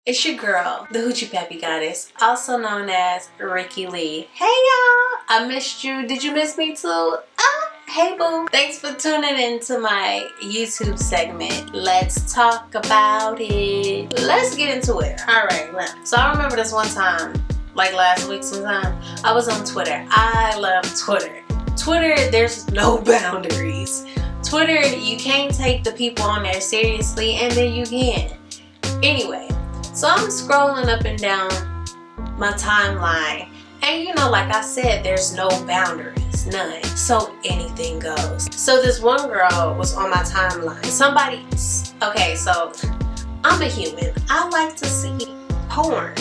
It's your girl, the Hoochie Peppy Goddess, also known as Rikki Lee. Hey y'all, I missed you. Did you miss me too? Hey boo. Thanks for tuning into my YouTube segment. Let's talk about it. Let's get into it. Alright, so I remember this one time, like last week sometime, I was on Twitter. I love Twitter. Twitter, there's no boundaries. Twitter, you can't take the people on there seriously, and then you can. Anyway, so I'm scrolling up and down my timeline, and you know, like I said, there's no boundaries, none. So anything goes. So this one girl was on my timeline. Okay, so I'm a human. I like to see porn,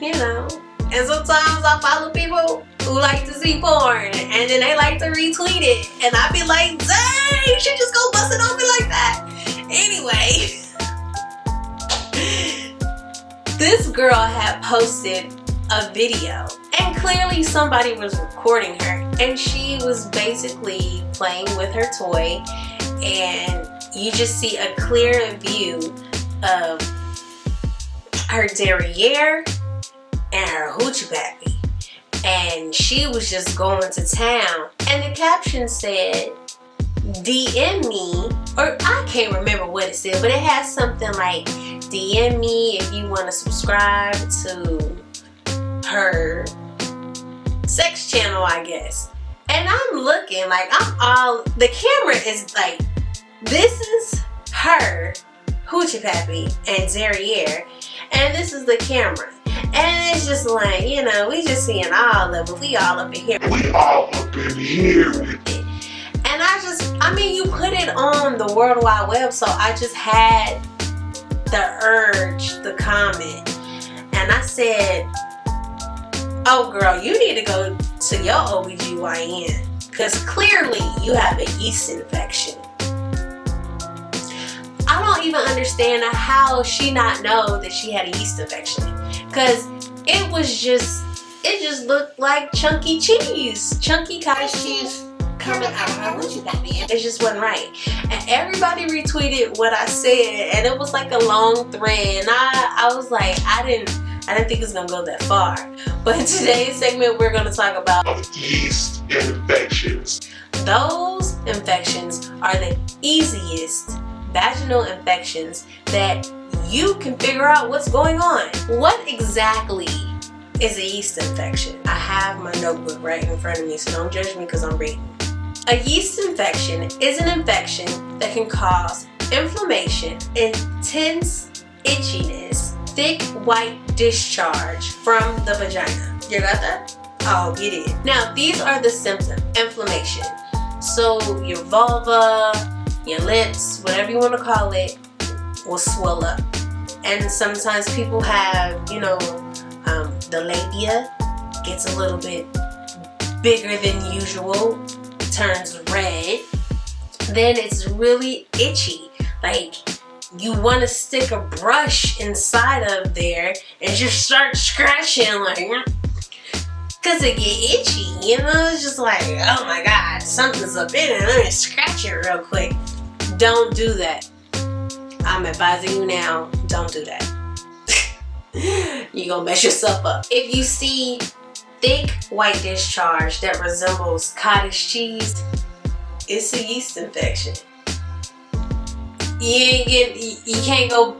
you know, and sometimes I follow people who like to see porn, and then they like to retweet it, and I be like, dang, she just go bust it on me like that. Anyway, this girl had posted a video, and clearly somebody was recording her, and she was basically playing with her toy, and you just see a clear view of her derriere and her hoochie pappy, and she was just going to town. And the caption said, DM me, or I can't remember what it said, but it has something like, DM me if you want to subscribe to her sex channel, I guess. And I'm looking like the camera is like, this is her hoochie pappy and derriere, and this is the camera. And it's just like, you know, we just seeing all of it. We all up in here. We all up in here. And I mean, you put it on the World Wide Web, so I just had the urge to comment. And I said, oh girl, you need to go to your OBGYN, because clearly you have a yeast infection. I don't even understand how she not know that she had a yeast infection, because it just looked like chunky cottage cheese coming out of her hoochie pappy. It just wasn't right, and everybody retweeted what I said, and it was like a long thread, and I was like, I didn't think it was gonna go that far. But in today's segment, we're gonna talk about yeast infections. Those infections are the easiest vaginal infections that you can figure out what's going on. What exactly is a yeast infection? I have my notebook right in front of me, so don't judge me because I'm reading. A yeast infection is an infection that can cause inflammation, intense itchiness, thick white discharge from the vagina. You got that? Oh, get it. Now, these are the symptoms. Inflammation. So your vulva, your lips, whatever you want to call it, will swell up. And sometimes people have, you know, the labia gets a little bit bigger than usual, turns red, then it's really itchy. Like, you want to stick a brush inside of there and just start scratching, like, because it get itchy, you know? It's just like, oh my god, something's up in it, let me scratch it real quick. Don't do that. I'm advising you now, don't do that. You're gonna mess yourself up. If you see thick white discharge that resembles cottage cheese, it's a yeast infection. You can't go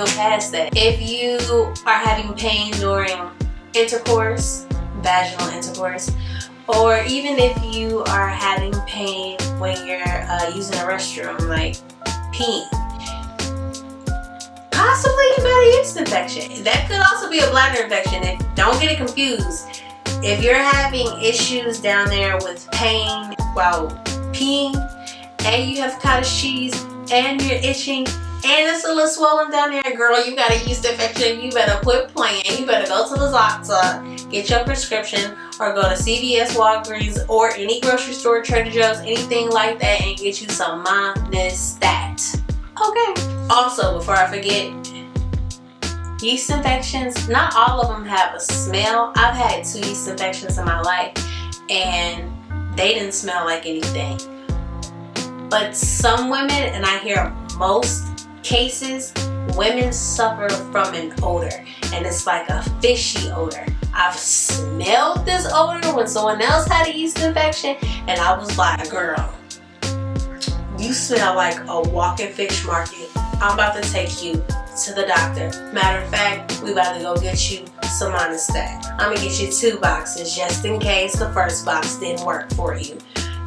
past that. If you are having pain during intercourse, vaginal intercourse, or even if you are having pain when you're using a restroom, like peeing, possibly you got a yeast infection. That could also be a bladder infection. Don't get it confused. If you're having issues down there with pain while peeing, and you have cottage cheese, and you're itching, and it's a little swollen down there, girl, you got a yeast infection, you better quit playing. You better go to the doctor, get your prescription, or go to CVS, Walgreens, or any grocery store, Trader Joe's, anything like that, and get you some Monistat. Okay. Also, before I forget, yeast infections, not all of them have a smell. I've had 2 yeast infections in my life, and they didn't smell like anything. But some women, and I hear most cases, women suffer from an odor, and it's like a fishy odor. I've smelled this odor when someone else had a yeast infection, and I was like, girl, you smell like a walking fish market. I'm about to take you to the doctor. Matter of fact, we about to go get you some Monistat. I'm gonna get you 2 boxes just in case the first box didn't work for you.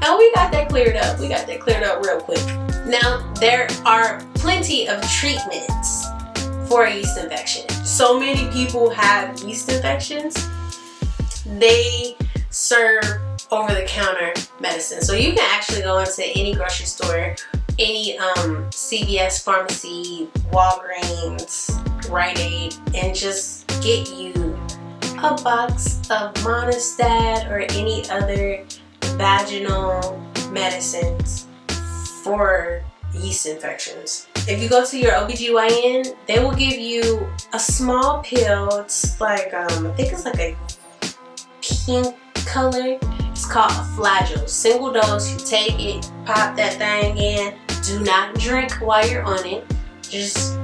And we got that cleared up. We got that cleared up real quick. Now, there are plenty of treatments for a yeast infection. So many people have yeast infections. They serve over-the-counter medicine. So you can actually go into any grocery store, any CVS pharmacy, Walgreens, Rite Aid, and just get you a box of Monistat or any other vaginal medicines for yeast infections. If you go to your OBGYN, they will give you a small pill. It's like, I think it's like a pink color. It's called a flagyl. Single dose, you take it, pop that thing in. Do not drink while you're on it. Just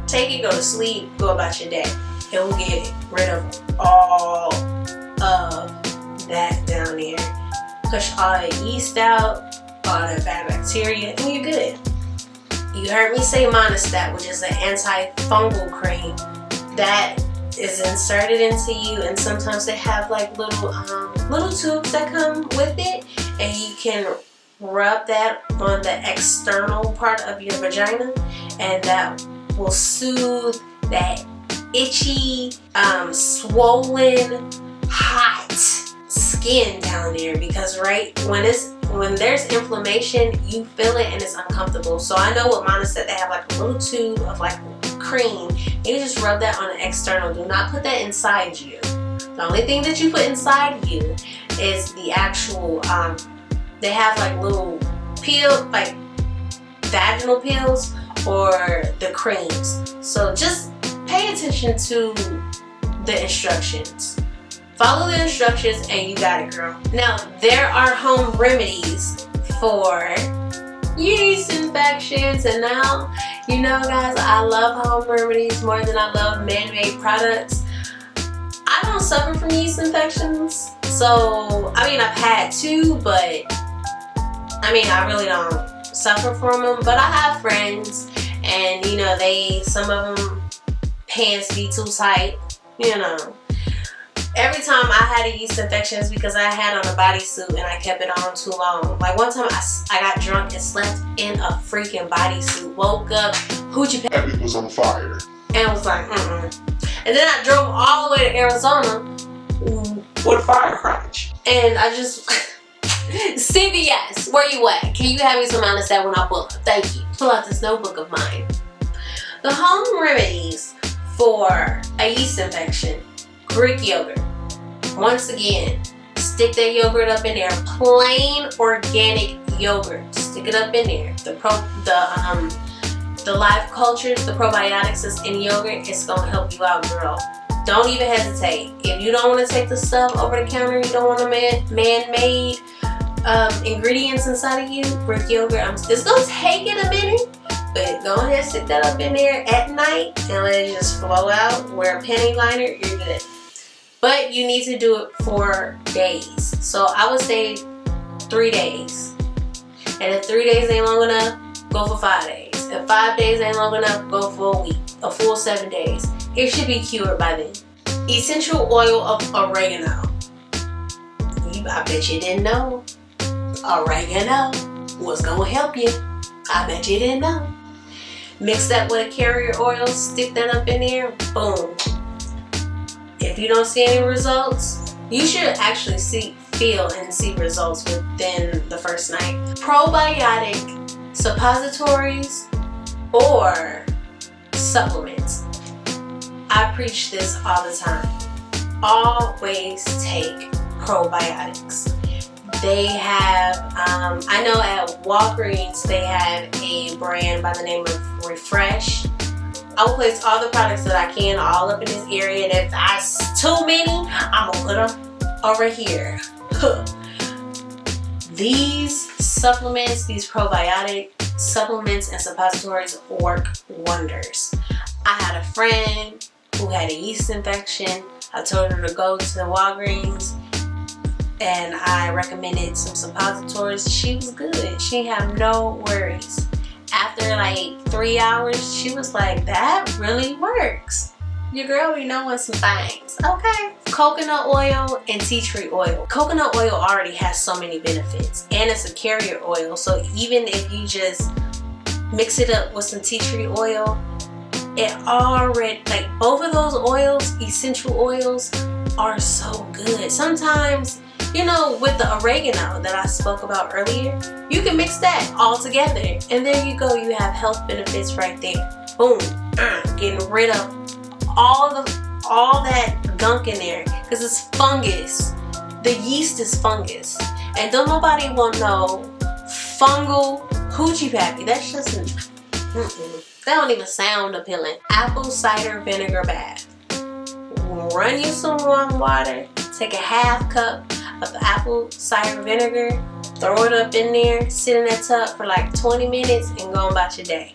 take it, go to sleep, go about your day. It will get rid of all of that down there. Push all the yeast out, all the bad bacteria, and you're good. You heard me say Monistat, which is an antifungal cream that is inserted into you, and sometimes they have like little tubes that come with it, and you can rub that on the external part of your vagina, and that will soothe that itchy, swollen, hot skin down there, because when there's inflammation, you feel it and it's uncomfortable. So I know with Monistat, they have like a little tube of like cream. You just rub that on the external. Do not put that inside you. The only thing that you put inside you is the actual, they have like little like vaginal pills or the creams. So just pay attention to the instructions. Follow the instructions and you got it, girl. Now, there are home remedies for yeast infections, and now, you know guys, I love home remedies more than I love man-made products. I don't suffer from yeast infections, so, I mean, I've had 2, but, I mean, I really don't suffer from them, but I have friends, and, you know, some of them pants be too tight, you know. Every time I had a yeast infection is because I had on a bodysuit and I kept it on too long. Like one time I got drunk and slept in a freaking bodysuit. Woke up, hoochie It was on fire. and was like, And then I drove all the way to Arizona With a fire crotch. and I just, CVS, where you at? Can you have me some Monistat when I pull up? Thank you. Pull out this notebook of mine. The home remedies for a yeast infection. Greek yogurt. Once again, stick that yogurt up in there. Plain organic yogurt. Stick it up in there. The live cultures, the probiotics that's in yogurt, it's gonna help you out, girl. Don't even hesitate. If you don't want to take the stuff over the counter, you don't want a man-made ingredients inside of you, Greek yogurt. It's gonna take it a minute, but go ahead, stick that up in there at night and let it just flow out. Wear a panty liner, you're good. But you need to do it for days. So I would say 3 days. And if 3 days ain't long enough, go for 5 days. If 5 days ain't long enough, go for a week. A full 7 days. It should be cured by then. Essential oil of oregano. I bet you didn't know. Oregano was gonna help you. I bet you didn't know. Mix that with a carrier oil, stick that up in there, boom. If you don't see any results, you should actually feel and see results within the first night. Probiotic suppositories or supplements. I preach this all the time. Always take probiotics. They have, I know at Walgreens they have a brand by the name of Refresh. I will place all the products that I can all up in this area, and if that's too many, I'm gonna put them over here. These supplements, these probiotic supplements and suppositories work wonders. I had a friend who had a yeast infection. I told her to go to Walgreens and I recommended some suppositories. She was good. She had no worries. After like 3 hours, she was like, that really works. Your girl be knowing some things. Okay. Coconut oil and tea tree oil. Coconut oil already has so many benefits, and it's a carrier oil. So even if you just mix it up with some tea tree oil, it already, like both of those oils, essential oils, are so good. Sometimes, you know, with the oregano that I spoke about earlier, you can mix that all together, and there you go. You have health benefits right there. Boom. Getting rid of all that gunk in there, because it's fungus. The yeast is fungus, and don't nobody want no fungal hoochie pappy. That's just that don't even sound appealing. Apple cider vinegar bath. Run you some warm water. Take a half cup of the apple cider vinegar. Throw it up in there. Sit in that tub for like 20 minutes and go about your day.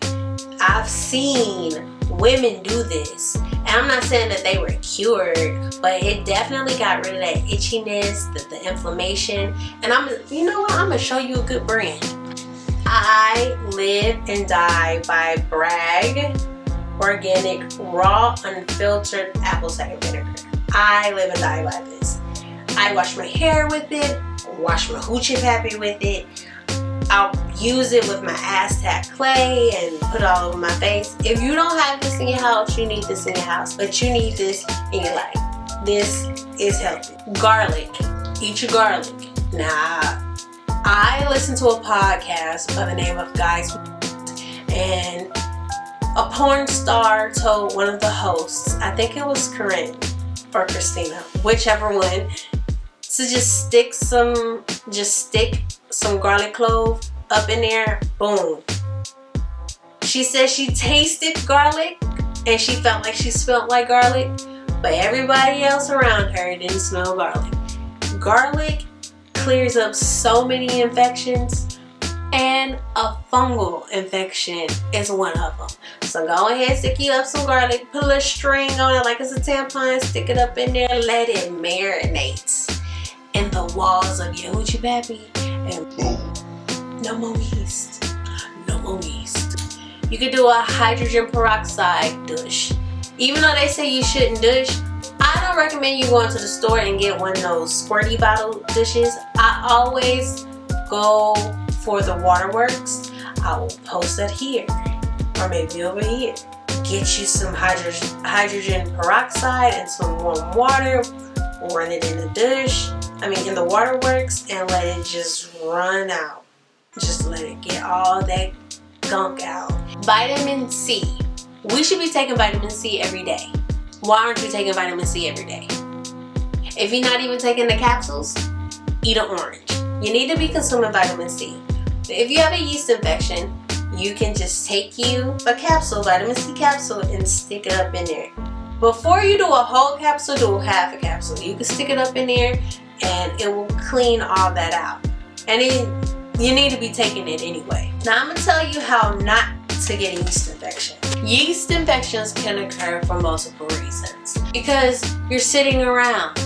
I've seen women do this, and I'm not saying that they were cured, but it definitely got rid of that itchiness, the inflammation. And you know what? I'm gonna show you a good brand. I live and die by Bragg Organic Raw Unfiltered Apple Cider Vinegar. I live and die by this. I wash my hair with it, wash my hoochie pappy with it. I'll use it with my Aztec clay and put it all over my face. If you don't have this in your house, you need this in your house, but you need this in your life. This is healthy. Garlic. Eat your garlic. Now, I listened to a podcast by the name of Guys, and a porn star told one of the hosts, I think it was Corinne or Christina, whichever one, to just stick some garlic clove up in there. Boom. She said she tasted garlic and she felt like she smelled like garlic, but everybody else around her didn't smell garlic. Garlic clears up so many infections, and a fungal infection is one of them. So go ahead, stick you up some garlic, put a little string on it like it's a tampon, stick it up in there, let it marinate in the walls of your hoochie pappy, and boom, no more yeast. No more yeast. You could do a hydrogen peroxide douche. Even though they say you shouldn't douche, I don't recommend you going to the store and get one of those squirty bottle douches. I always go for the Waterworks. I will post that here, or maybe over here. Get you some hydrogen peroxide and some warm water. Run it in the douche. In the Waterworks, and let it just run out. Just let it get all that gunk out. Vitamin C. We should be taking vitamin C every day. Why aren't you taking vitamin C every day? If you're not even taking the capsules, eat an orange. You need to be consuming vitamin C. If you have a yeast infection, you can just take you a capsule, vitamin C capsule, and stick it up in there. Before you do a whole capsule, do half a capsule. You can stick it up in there and it will clean all that out. And then you need to be taking it anyway. Now I'm going to tell you how not to get a yeast infection. Yeast infections can occur for multiple reasons. Because you're sitting around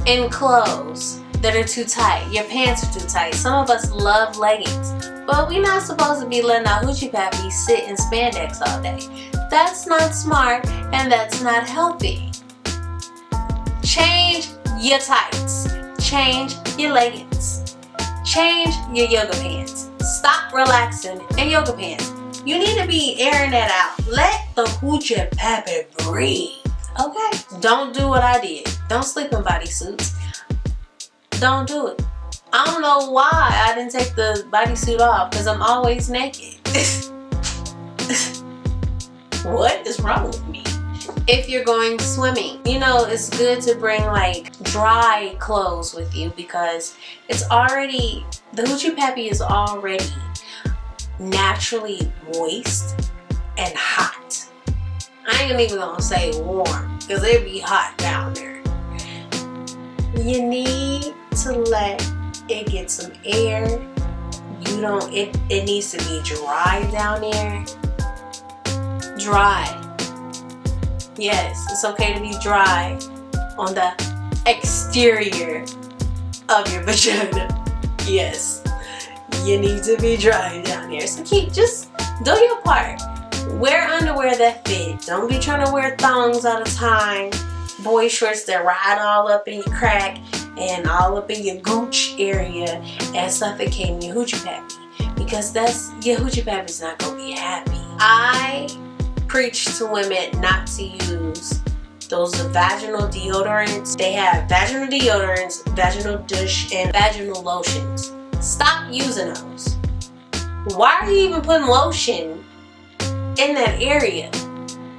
in clothes that are too tight. Your pants are too tight. Some of us love leggings, but we're not supposed to be letting our hoochie pappy sit in spandex all day. That's not smart, and that's not healthy. Change your tights. Change your leggings. Change your yoga pants. Stop relaxing in yoga pants. You need to be airing that out. Let the hoochie pappy breathe. Okay? Don't do what I did. Don't sleep in bodysuits. Don't do it. I don't know why I didn't take the bodysuit off, because I'm always naked. What is wrong with me? If you're going swimming, it's good to bring like dry clothes with you, because the hoochie pappy is already naturally moist and hot. I ain't even gonna say warm, because it'd be hot down there. You need to let it get some air. It needs to be dry down there. Dry. Yes, it's okay to be dry on the exterior of your vagina. Yes, you need to be dry down here. So just do your part. Wear underwear that fit. Don't be trying to wear thongs all the time. Boy shorts that ride all up in your crack and all up in your gooch area and suffocating your hoochie pappy. Because your hoochie pappy's not gonna be happy. I preach to women not to use those vaginal deodorants. They have vaginal deodorants, vaginal douche, and vaginal lotions. Stop using those. Why are you even putting lotion in that area?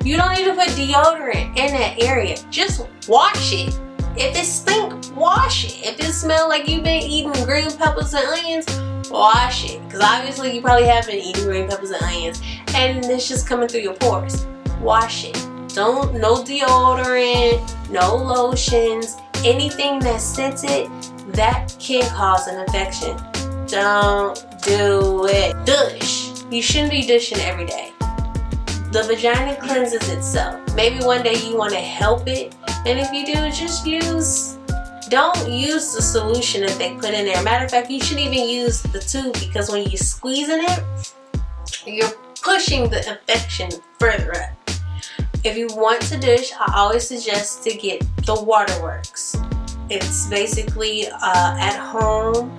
You don't need to put deodorant in that area. Just wash it. If it stink, wash it. If it smells like you've been eating green peppers and onions, wash it. Because obviously you probably have been eating green peppers and onions and it's just coming through your pores. Wash it. No deodorant, no lotions, anything that's scented that can cause an infection. Don't do it. Douche. You shouldn't be douching every day. The vagina cleanses itself. Maybe one day you want to help it, and if you do, don't use the solution that they put in there. Matter of fact, you shouldn't even use the tube, because when you're squeezing it, you're pushing the infection further up. If you want to douche, I always suggest to get the Waterworks. It's basically at home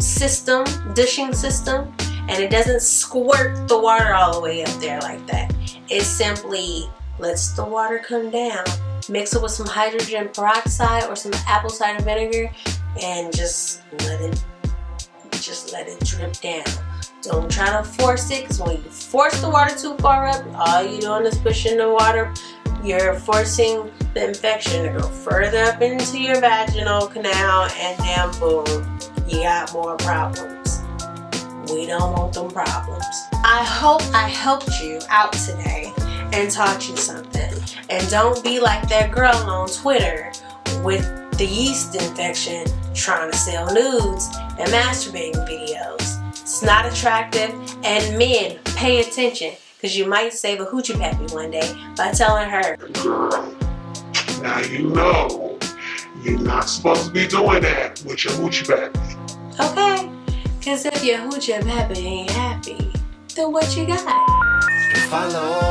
system, douching system, and it doesn't squirt the water all the way up there like that. It simply lets the water come down, mix it with some hydrogen peroxide or some apple cider vinegar, and just let it drip down. Don't try to force it, because when you force the water too far up, all you're doing is pushing the water. You're forcing the infection to go further up into your vaginal canal, and then boom, you got more problems. We don't want them problems. I hope I helped you out today and taught you something. And don't be like that girl on Twitter with the yeast infection trying to sell nudes and masturbating videos. It's not attractive, and men, pay attention, because you might save a hoochie pappy one day by telling her, Girl, now you know you're not supposed to be doing that with your hoochie pappy. okay, because if your hoochie pappy ain't happy, then what you got? Follow